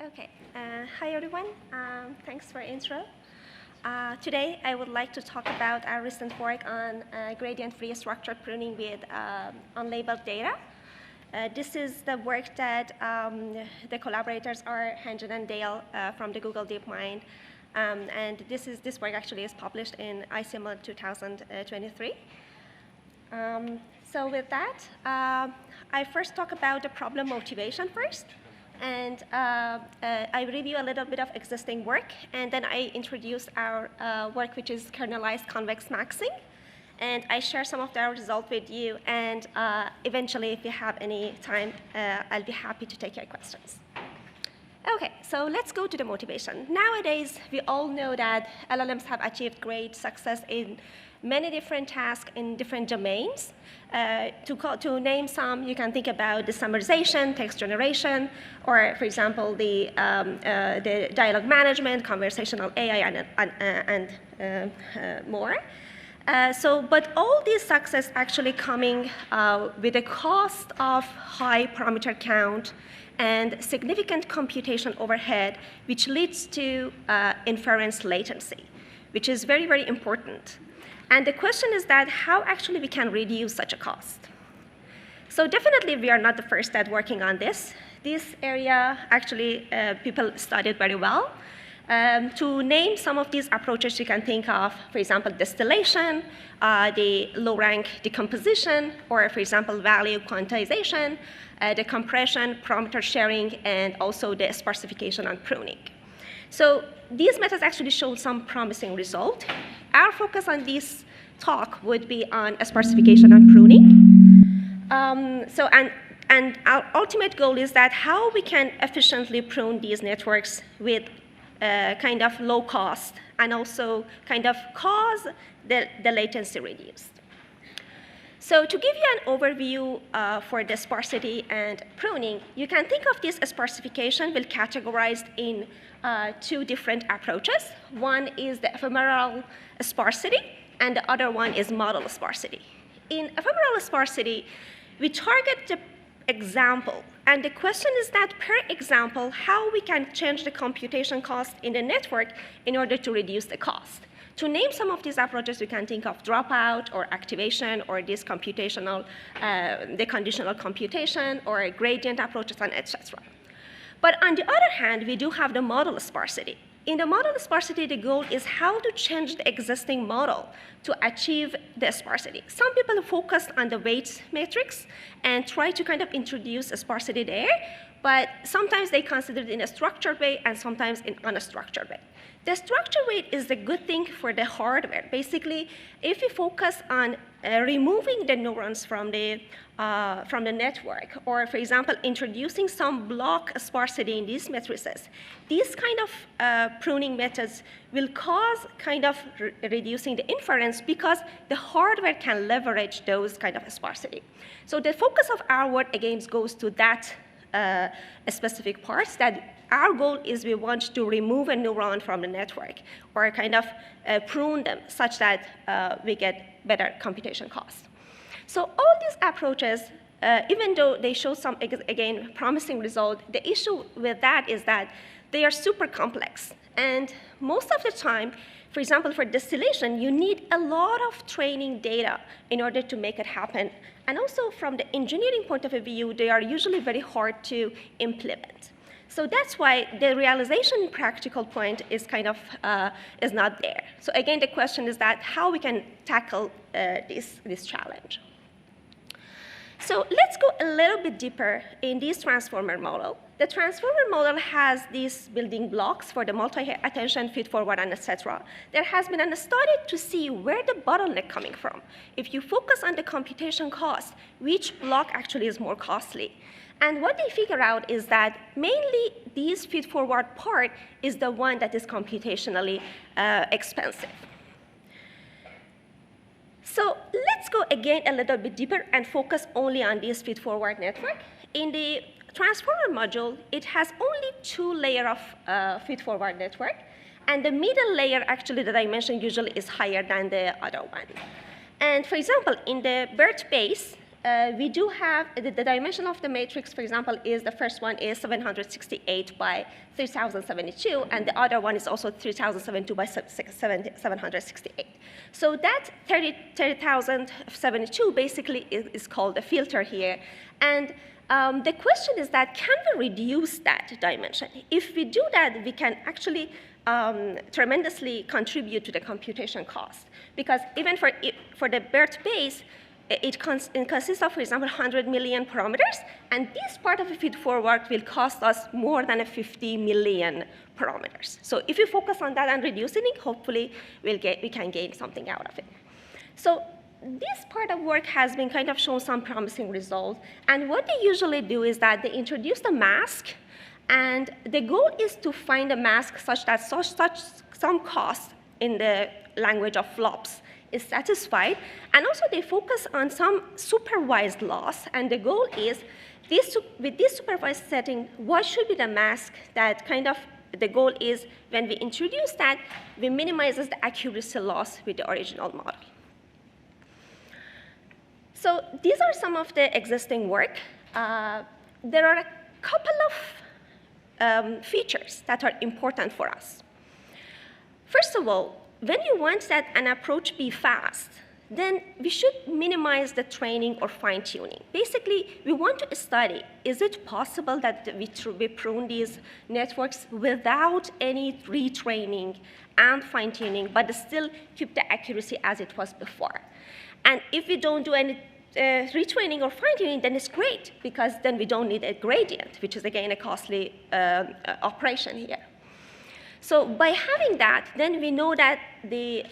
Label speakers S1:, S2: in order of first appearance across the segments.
S1: Okay. Hi, everyone. Thanks for intro. Today, I would like to talk about our recent work on gradient-free structured pruning with unlabeled data. This is the work that the collaborators are Hanjin and Dale from the Google DeepMind. And this work actually is published in ICML 2023. So with that, I first talk about the problem motivation first. And I review a little bit of existing work, and then I introduce our work, which is kernelized convex maxing. And I share some of our results with you, and eventually, if you have any time, I'll be happy to take your questions. Okay, so let's go to the motivation. Nowadays, we all know that LLMs have achieved great success in many different tasks in different domains. To name some, you can think about the summarization, text generation, or, for example, the dialogue management, conversational AI, and more. But all this success actually coming with a cost of high parameter count and significant computation overhead, which leads to inference latency, which is very, very important. And the question is that how actually we can reduce such a cost. So definitely we are not the first at working on this. This area actually people studied very well. To name some of these approaches you can think of, for example, distillation, the low-rank decomposition, or for example, value quantization, the compression, parameter sharing, and also the sparsification and pruning. So these methods actually showed some promising results. Our focus on this talk would be on sparsification and pruning. And our ultimate goal is that how we can efficiently prune these networks with kind of low cost and also kind of cause the latency reduced. So to give you an overview for the sparsity and pruning, you can think of this sparsification will categorized in two different approaches. One is the ephemeral sparsity, and the other one is model sparsity. In ephemeral sparsity, we target the example. And the question is that per example, how we can change the computation cost in the network in order to reduce the cost. To name some of these approaches, you can think of dropout or activation or this computational, the conditional computation or gradient approaches and etc. But on the other hand, we do have the model sparsity. In the model sparsity, the goal is how to change the existing model to achieve the sparsity. Some people focus on the weight matrix and try to kind of introduce a sparsity there, but sometimes they consider it in a structured way and sometimes in unstructured way. The structured way is the good thing for the hardware. Basically, if we focus on removing the neurons from the network, or for example, introducing some block sparsity in these matrices, these kind of pruning methods will cause kind of reducing the inference because the hardware can leverage those kind of sparsity. So the focus of our work again goes to that specific parts that our goal is we want to remove a neuron from the network or kind of prune them such that we get better computation costs. So all these approaches, even though they show some, again, promising results, the issue with that is that they are super complex. And most of the time, for example, for distillation, you need a lot of training data in order to make it happen. And also from the engineering point of view, they are usually very hard to implement. So that's why the realization practical point is kind of is not there. So again, the question is that how we can tackle this challenge. So let's go a little bit deeper in this transformer model. The transformer model has these building blocks for the multi-attention, feed-forward, and etc. There has been a study to see where the bottleneck coming from. If you focus on the computation cost, which block actually is more costly? And what they figure out is that mainly this feed-forward part is the one that is computationally expensive. So let's go again a little bit deeper and focus only on this feed-forward network. In the transformer module, it has only two layers of feed-forward network, and the middle layer actually that I mentioned usually is higher than the other one. And for example, in the BERTBASE we do have the dimension of the matrix, for example, is the first one is 768 by 3072, and the other one is also 3072 by 768. So that 30,072 basically is called a filter here. And the question is that, can we reduce that dimension? If we do that, we can actually tremendously contribute to the computation cost. Because even for the BERTBASE, it consists of, for example, 100 million parameters, and this part of a feed-forward will cost us more than 50 million parameters. So if we focus on that and reducing it, hopefully we can gain something out of it. So this part of work has been kind of shown some promising results, and what they usually do is that they introduce the mask, and the goal is to find a mask such that some cost in the language of flops is satisfied, and also they focus on some supervised loss, and the goal is, with this supervised setting, what should be the mask that kind of, the goal is when we introduce that, we minimizes the accuracy loss with the original model. So these are some of the existing work. There are a couple of features that are important for us. First of all, when you want that an approach be fast, then we should minimize the training or fine-tuning. Basically, we want to study, is it possible that we prune these networks without any retraining and fine-tuning, but still keep the accuracy as it was before? And if we don't do any retraining or fine-tuning, then it's great, because then we don't need a gradient, which is, again, a costly operation here. So by having that, then we know that the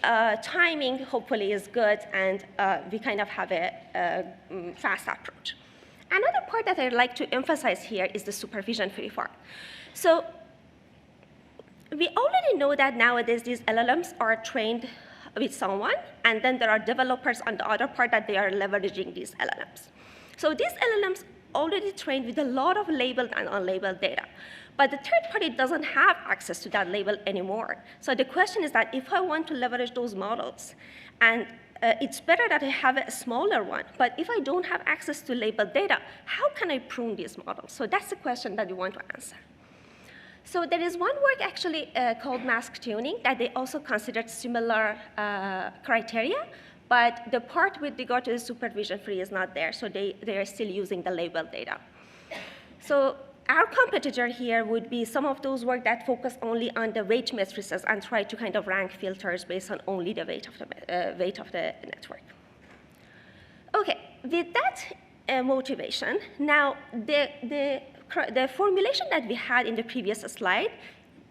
S1: timing hopefully is good, and we kind of have a fast approach. Another part that I'd like to emphasize here is the supervision-free part. So we already know that nowadays these LLMs are trained with someone, and then there are developers on the other part that they are leveraging these LLMs. So these LLMs already trained with a lot of labeled and unlabeled data. But the third party doesn't have access to that label anymore. So the question is that if I want to leverage those models, and it's better that I have a smaller one, but if I don't have access to labeled data, how can I prune these models? So that's the question that we want to answer. So there is one work actually called mask tuning that they also considered similar criteria, but the part with regard to the supervision free is not there, so they are still using the labeled data. So our competitor here would be some of those work that focus only on the weight matrices and try to kind of rank filters based on only the weight of the network. Okay, with that motivation, now the formulation that we had in the previous slide,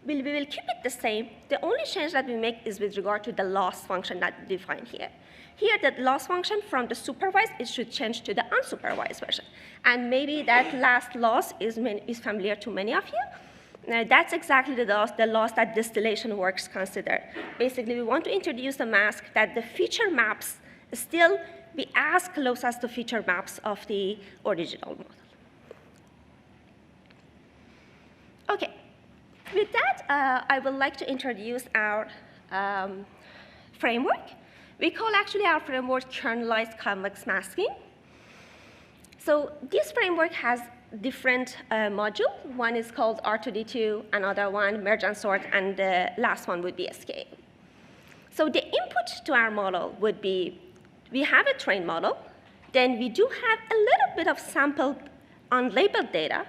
S1: we will keep it the same. The only change that we make is with regard to the loss function that we define here. Here, the loss function from the supervised, it should change to the unsupervised version. And maybe that last loss is familiar to many of you. That's exactly the loss that distillation works consider. Basically, we want to introduce a mask that the feature maps still be as close as the feature maps of the original model. Okay, with that, I would like to introduce our framework. We call actually our framework kernelized convex masking. So this framework has different modules. One is called R2D2, another one merge and sort, and the last one would be escape. So the input to our model would be, we have a trained model, then we do have a little bit of sampled unlabeled data,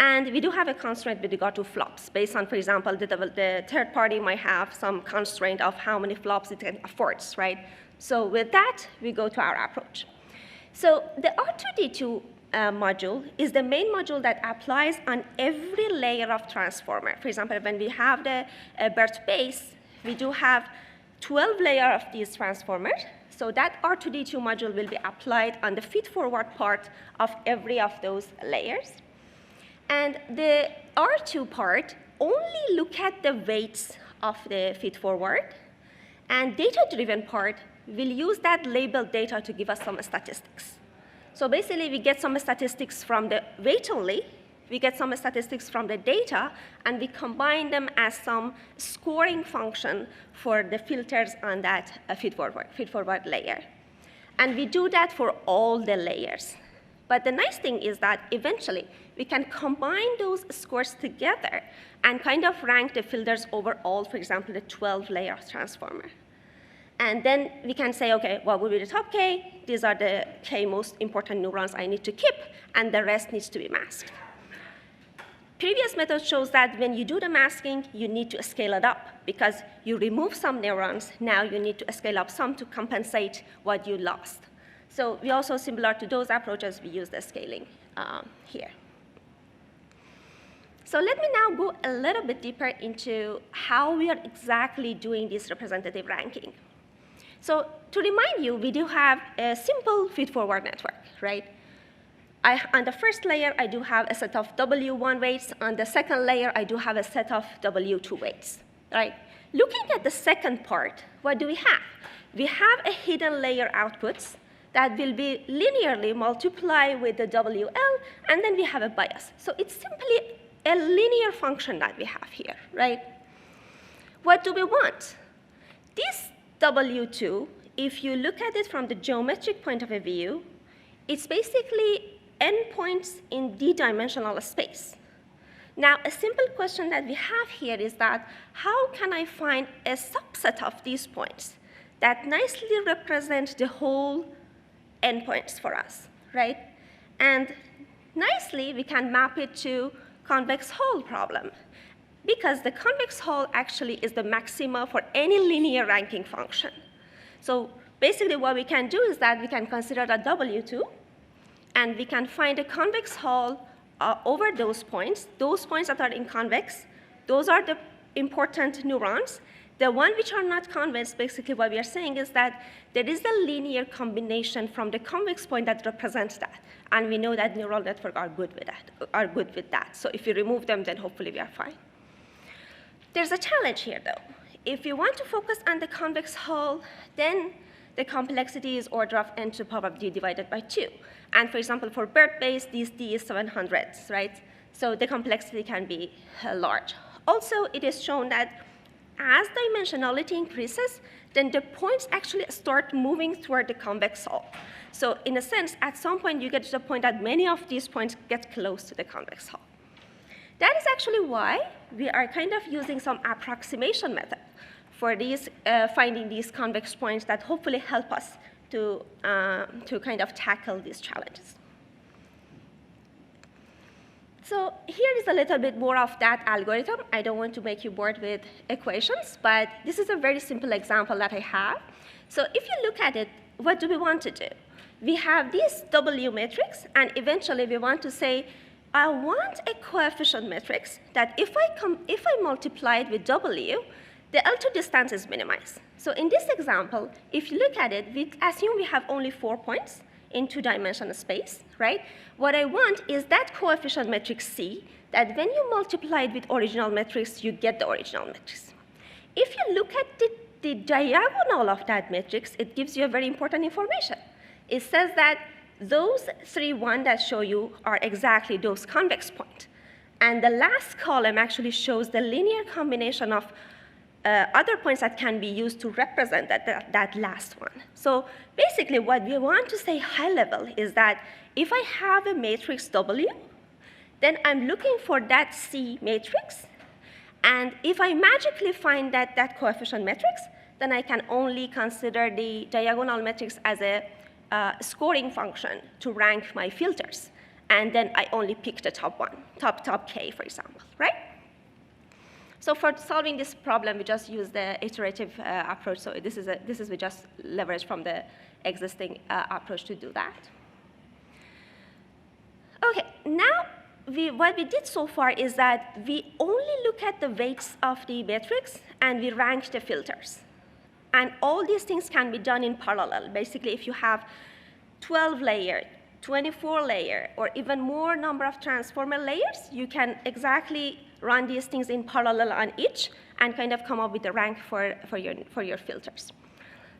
S1: and we do have a constraint with regard to flops, based on, for example, the third party might have some constraint of how many flops it can afford, right? So with that, we go to our approach. So the R2D2 module is the main module that applies on every layer of transformer. For example, when we have the BERTBASE, we do have 12 layers of these transformers. So that R2D2 module will be applied on the feed-forward part of every of those layers. And the R2 part only look at the weights of the feed-forward, and data-driven part will use that labeled data to give us some statistics. So basically, we get some statistics from the weight only, we get some statistics from the data, and we combine them as some scoring function for the filters on that feed-forward layer. And we do that for all the layers. But the nice thing is that eventually we can combine those scores together and kind of rank the filters overall, for example, the 12-layer transformer. And then we can say, OK, what would be the top K? These are the K most important neurons I need to keep, and the rest needs to be masked. Previous method shows that when you do the masking, you need to scale it up, because you remove some neurons. Now you need to scale up some to compensate what you lost. So we also, similar to those approaches, we use the scaling here. So let me now go a little bit deeper into how we are exactly doing this representative ranking. So to remind you, we do have a simple feed-forward network, right? On the first layer, I do have a set of W1 weights. On the second layer, I do have a set of W2 weights, right? Looking at the second part, what do we have? We have a hidden layer outputs that will be linearly multiplied with the WL, and then we have a bias. So it's simply a linear function that we have here, right? What do we want? This W2, if you look at it from the geometric point of view, it's basically endpoints in d-dimensional space. Now, a simple question that we have here is that how can I find a subset of these points that nicely represent the whole endpoints for us, right? And nicely, we can map it to convex hull problem, because the convex hull actually is the maxima for any linear ranking function. So basically, what we can do is that we can consider the W2, and we can find a convex hull over those points that are in convex. Those are the important neurons. The ones which are not convex, basically what we are saying is that there is a linear combination from the convex point that represents that. And we know that neural networks are good with that. So if you remove them, then hopefully we are fine. There's a challenge here, though. If you want to focus on the convex hull, then the complexity is order of n to the power of d divided by 2. And for example, for BERTBASE, this d is 700, right? So the complexity can be large. Also, it is shown that as dimensionality increases, then the points actually start moving toward the convex hull. So in a sense, at some point, you get to the point that many of these points get close to the convex hull. That is actually why we are kind of using some approximation method for these, finding these convex points that hopefully help us to kind of tackle these challenges. So here is a little bit more of that algorithm. I don't want to make you bored with equations, but this is a very simple example that I have. So if you look at it, what do we want to do? We have this W matrix, and eventually we want to say, I want a coefficient matrix that if I multiply it with W, the L2 distance is minimized. So in this example, if you look at it, we assume we have only 4 points in two-dimensional space, right? What I want is that coefficient matrix C, that when you multiply it with original matrix, you get the original matrix. If you look at the diagonal of that matrix, it gives you a very important information. It says that those 3 1 that show you are exactly those convex points. And the last column actually shows the linear combination of other points that can be used to represent that last one. So basically, what we want to say high level is that if I have a matrix W, then I'm looking for that C matrix. And if I magically find that coefficient matrix, then I can only consider the diagonal matrix as a scoring function to rank my filters. And then I only pick the top one, top K, for example, right? So for solving this problem, we just use the iterative approach. So this is we just leverage from the existing approach to do that. OK, now what we did so far is that we only look at the weights of the matrix, and we rank the filters. And all these things can be done in parallel. Basically, if you have 12-layer, 24-layer, or even more number of transformer layers, you can exactly run these things in parallel on each and kind of come up with a rank for your filters.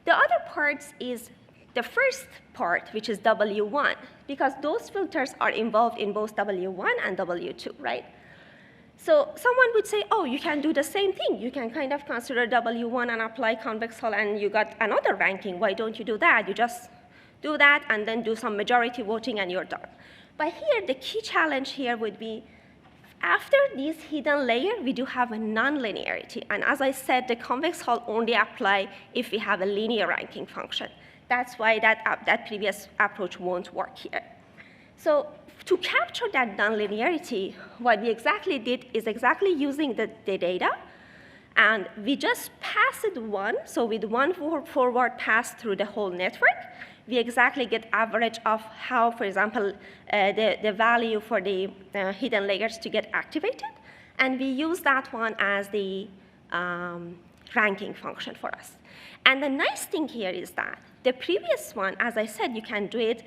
S1: The other part is the first part, which is W1, because those filters are involved in both W1 and W2, right? So someone would say, oh, you can do the same thing. You can kind of consider W1 and apply convex hull, and you got another ranking. Why don't you do that? You just do that, and then do some majority voting, and you're done. But here, the key challenge here would be, after this hidden layer, we do have a nonlinearity. And as I said, the convex hull only apply if we have a linear ranking function. That's why that previous approach won't work here. So to capture that nonlinearity, what we exactly did is exactly using the data, and we just pass it one. So with one forward pass through the whole network, we exactly get average of how, for example, the value for the hidden layers to get activated. And we use that one as the ranking function for us. And the nice thing here is that the previous one, as I said, you can do it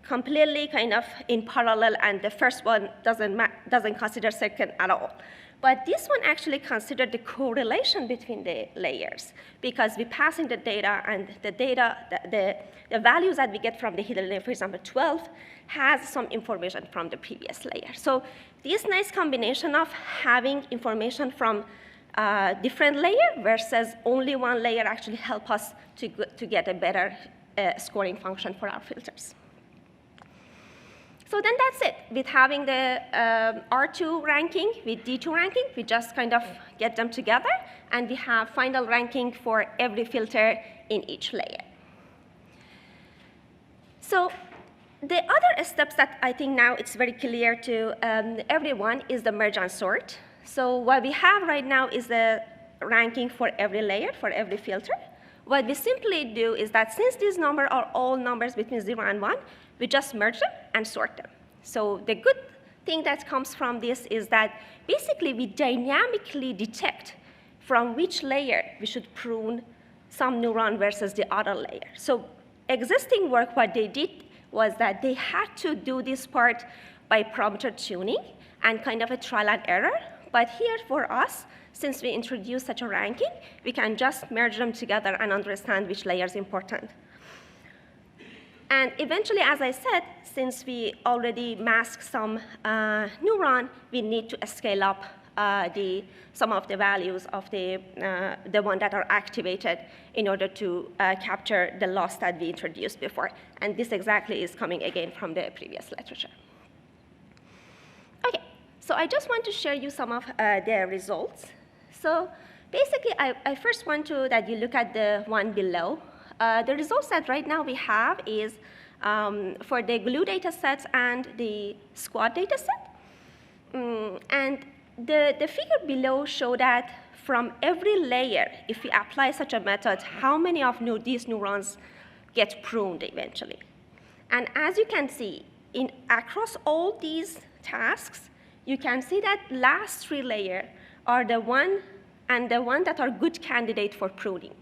S1: completely kind of in parallel, and the first one doesn't consider second at all. But this one actually considered the correlation between the layers, because we're passing the data, and the values that we get from the hidden layer, for example, 12, has some information from the previous layer. So this nice combination of having information from different layer versus only one layer actually help us to get a better scoring function for our filters. So then that's it. With having the R2 ranking with D2 ranking, we just kind of get them together, and we have final ranking for every filter in each layer. So the other steps that I think now it's very clear to everyone is the merge and sort. So what we have right now is the ranking for every layer, for every filter. What we simply do is that since these numbers are all numbers between 0 and 1, we just merge them and sort them. So the good thing that comes from this is that basically we dynamically detect from which layer we should prune some neuron versus the other layer. So existing work, what they did was that they had to do this part by parameter tuning and kind of a trial and error. But here for us, since we introduced such a ranking, we can just merge them together and understand which layer is important. And eventually, as I said, since we already masked some neuron, we need to scale up some of the values of the one that are activated in order to capture the loss that we introduced before. And this exactly is coming again from the previous literature. OK, so I just want to share you some of the results. So basically, I first want that you look at the one below. The results that right now we have is for the glue data sets and the squad data set. And the figure below show that from every layer, if we apply such a method, how many of these neurons get pruned eventually. And as you can see, across all these tasks, you can see that last 3 layers are the one that are good candidate for pruning.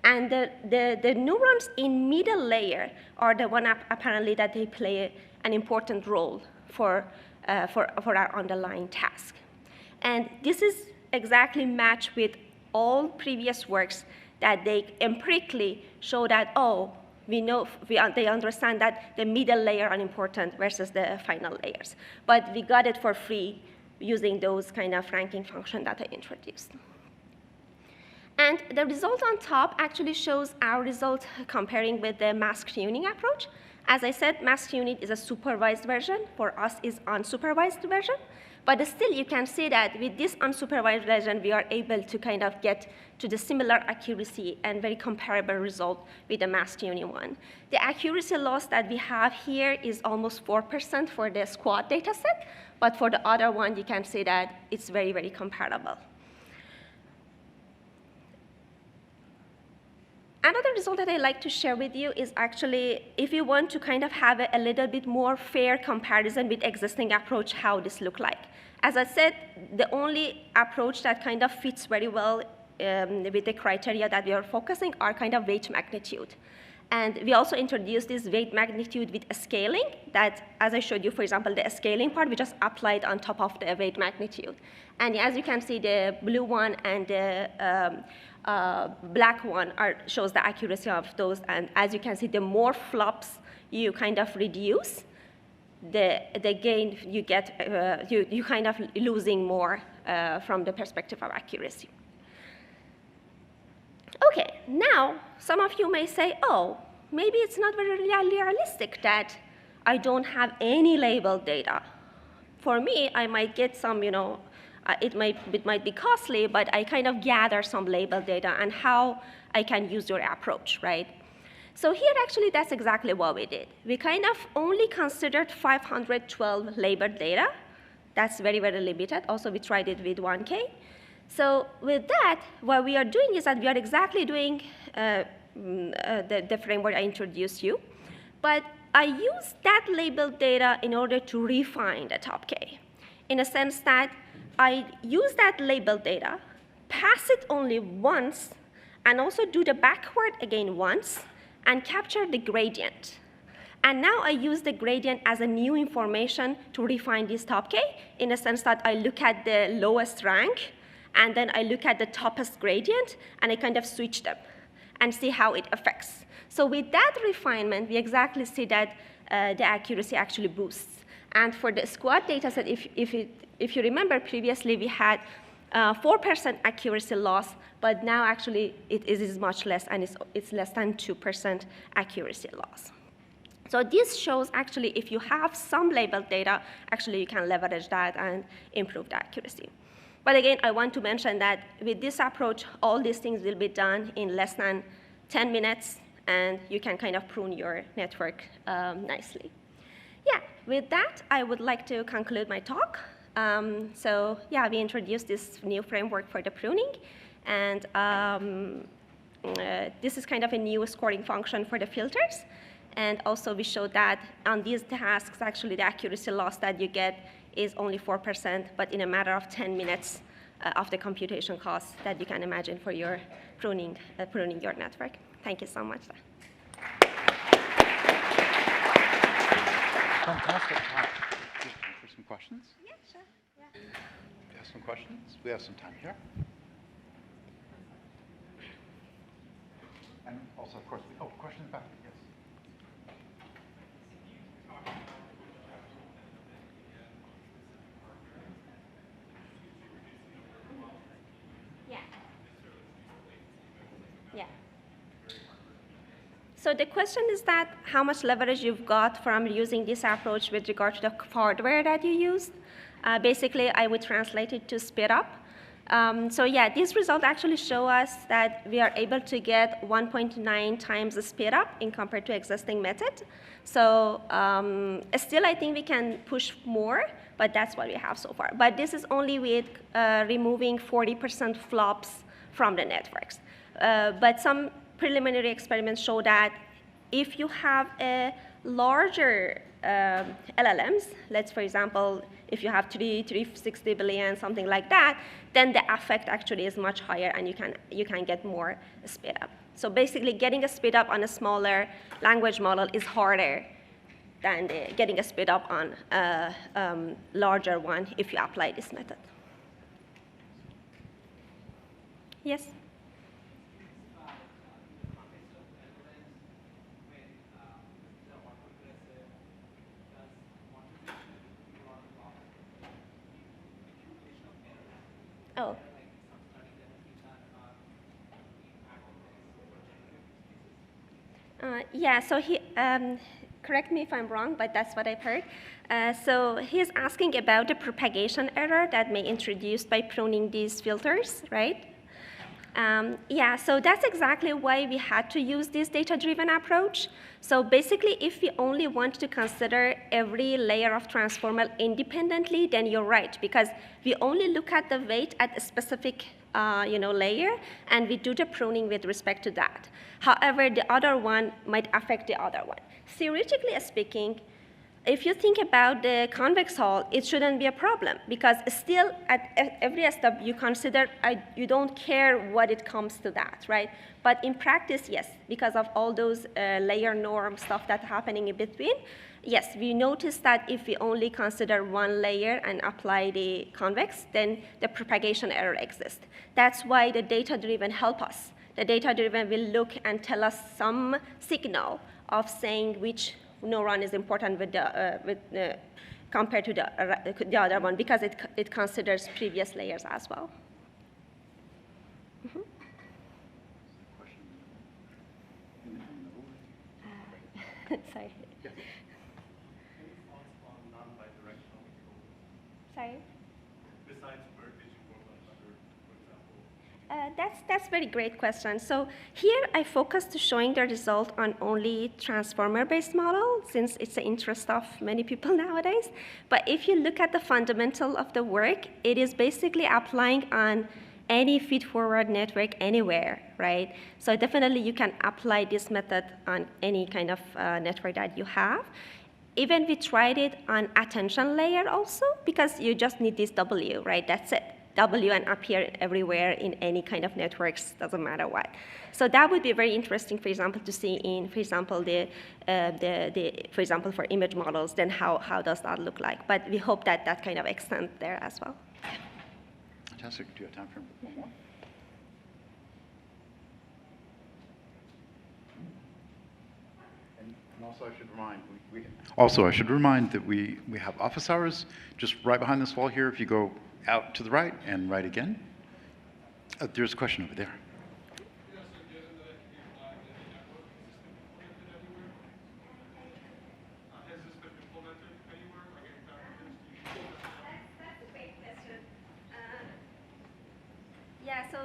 S1: And the neurons in middle layer are the one apparently that they play an important role for our underlying task. And this is exactly matched with all previous works that they empirically show that, oh, they understand that the middle layer are important versus the final layers. But we got it for free using those kind of ranking function that I introduced. And the result on top actually shows our result comparing with the mask tuning approach. As I said, mask tuning is a supervised version. For us, is unsupervised version. But still, you can see that with this unsupervised version, we are able to kind of get to the similar accuracy and very comparable result with the mask tuning one. The accuracy loss that we have here is almost 4% for the squad data set. But for the other one, you can see that it's very, very comparable. Another result that I like to share with you is actually, if you want to kind of have a little bit more fair comparison with existing approach, how this look like. As I said, the only approach that kind of fits very well with the criteria that we are focusing are kind of weight magnitude. And we also introduced this weight magnitude with a scaling that, as I showed you, for example, the scaling part, we just applied on top of the weight magnitude. And as you can see, the blue one and the black one shows the accuracy of those. And as you can see, the more flops you kind of reduce, the gain you get, you kind of losing more from the perspective of accuracy. OK, now some of you may say, oh, maybe it's not very realistic that I don't have any labeled data. For me, I might get some, it might be costly, but I kind of gather some labeled data and how I can use your approach, right? So here, actually, that's exactly what we did. We kind of only considered 512 labeled data. That's very, very limited. Also, we tried it with 1K. So with that, what we are doing is that we are exactly doing the framework I introduced you. But I use that labeled data in order to refine the top K, in a sense that I use that labeled data, pass it only once, and also do the backward again once, and capture the gradient. And now I use the gradient as a new information to refine this top K, in a sense that I look at the lowest rank, and then I look at the toppest gradient, and I kind of switch them and see how it affects. So with that refinement, we exactly see that the accuracy actually boosts. And for the squad data set, if you remember previously, we had 4% accuracy loss, but now actually it is much less, and it's less than 2% accuracy loss. So this shows actually if you have some labeled data, actually you can leverage that and improve the accuracy. But again, I want to mention that with this approach, all these things will be done in less than 10 minutes, and you can kind of prune your network nicely. Yeah, with that, I would like to conclude my talk. So yeah, we introduced this new framework for the pruning, and this is kind of a new scoring function for the filters. And also, we showed that on these tasks, actually, the accuracy loss that you get is only 4%, but in a matter of 10 minutes of the computation costs that you can imagine for your pruning your network. Thank you so much.
S2: Fantastic talk. For some questions?
S1: Yeah, sure. Yeah.
S2: Do you have some questions? We have some time here. And also, of course, questions back. Yes.
S1: Yeah. So the question is that how much leverage you've got from using this approach with regard to the hardware that you used. Basically, I would translate it to speed up. So yeah, these results actually show us that we are able to get 1.9 times the speed up in compared to existing method. So still, I think we can push more, but that's what we have so far. But this is only with removing 40% flops from the networks. But some preliminary experiments show that if you have a larger LLMs, let's, for example, if you have 360 billion, something like that, then the effect actually is much higher, and you can get more speed up. So basically, getting a speed up on a smaller language model is harder than getting a speed up on a larger one if you apply this method. Yes? Oh. Yeah, so correct me if I'm wrong, but that's what I've heard. So he's asking about the propagation error that may introduced by pruning these filters, right? Yeah, so that's exactly why we had to use this data-driven approach. So basically, if we only want to consider every layer of transformer independently, then you're right, because we only look at the weight at a specific layer, and we do the pruning with respect to that. However, the other one might affect the other one. Theoretically speaking, if you think about the convex hull, it shouldn't be a problem, because still at every step you consider, you don't care what it comes to that, right? But in practice, yes, because of all those layer norm stuff that's happening in between, yes, we notice that if we only consider one layer and apply the convex, then the propagation error exists. That's why the data-driven help us. The data-driven will look and tell us some signal of saying which neuron is important compared to the other one, because it considers previous layers as well. Mm-hmm. Sorry.
S2: Yes.
S3: Any thoughts on non-bidirectional code?
S1: Sorry.
S3: Besides BERT, did you work on other, for example?
S1: That's very great question. So here I focused to showing the result on only transformer-based model, since it's the interest of many people nowadays. But if you look at the fundamental of the work, it is basically applying on any feed-forward network anywhere, right? So definitely you can apply this method on any kind of network that you have. Even we tried it on attention layer also, because you just need this W, right? That's it. W and appear everywhere in any kind of networks, doesn't matter what. So that would be very interesting, for example, to see in, for example, for example, for image models, then how does that look like? But we hope that that kind of extends there as well.
S2: Fantastic. Do you have time for one more? And also I should remind that we have office hours just right behind this wall here. If you go out to the right and right again, there's a question over there.
S1: Yeah, so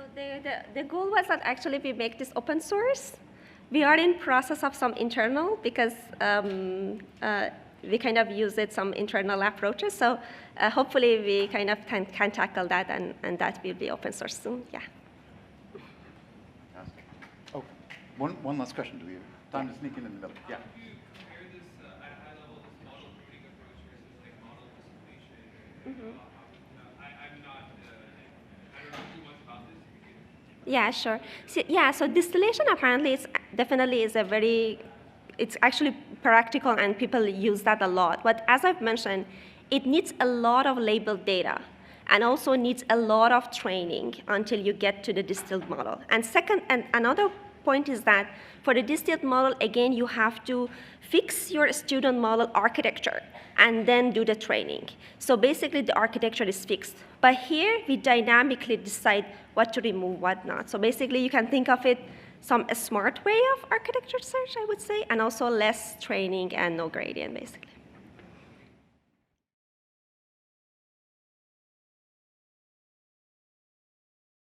S1: the goal was that actually we make this open source. We are in process of some internal, because we kind of use it some internal approaches. So hopefully we kind of can tackle that, and that will be open source soon. Yeah.
S2: Fantastic. Oh, one last question. Do we have time to sneak in the middle? Yeah.
S3: Can you compare this at a high level, this model pruning approach versus like model distillation? I don't know too much about this.
S1: Yeah, sure. So distillation apparently definitely is it's actually practical, and people use that a lot. But as I've mentioned, it needs a lot of labeled data, and also needs a lot of training until you get to the distilled model. And second, and another point is that for the distilled model, again, you have to fix your student model architecture and then do the training. So basically, the architecture is fixed. But here, we dynamically decide what to remove, what not. So basically, you can think of it a smart way of architecture search, I would say, and also less training and no gradient, basically.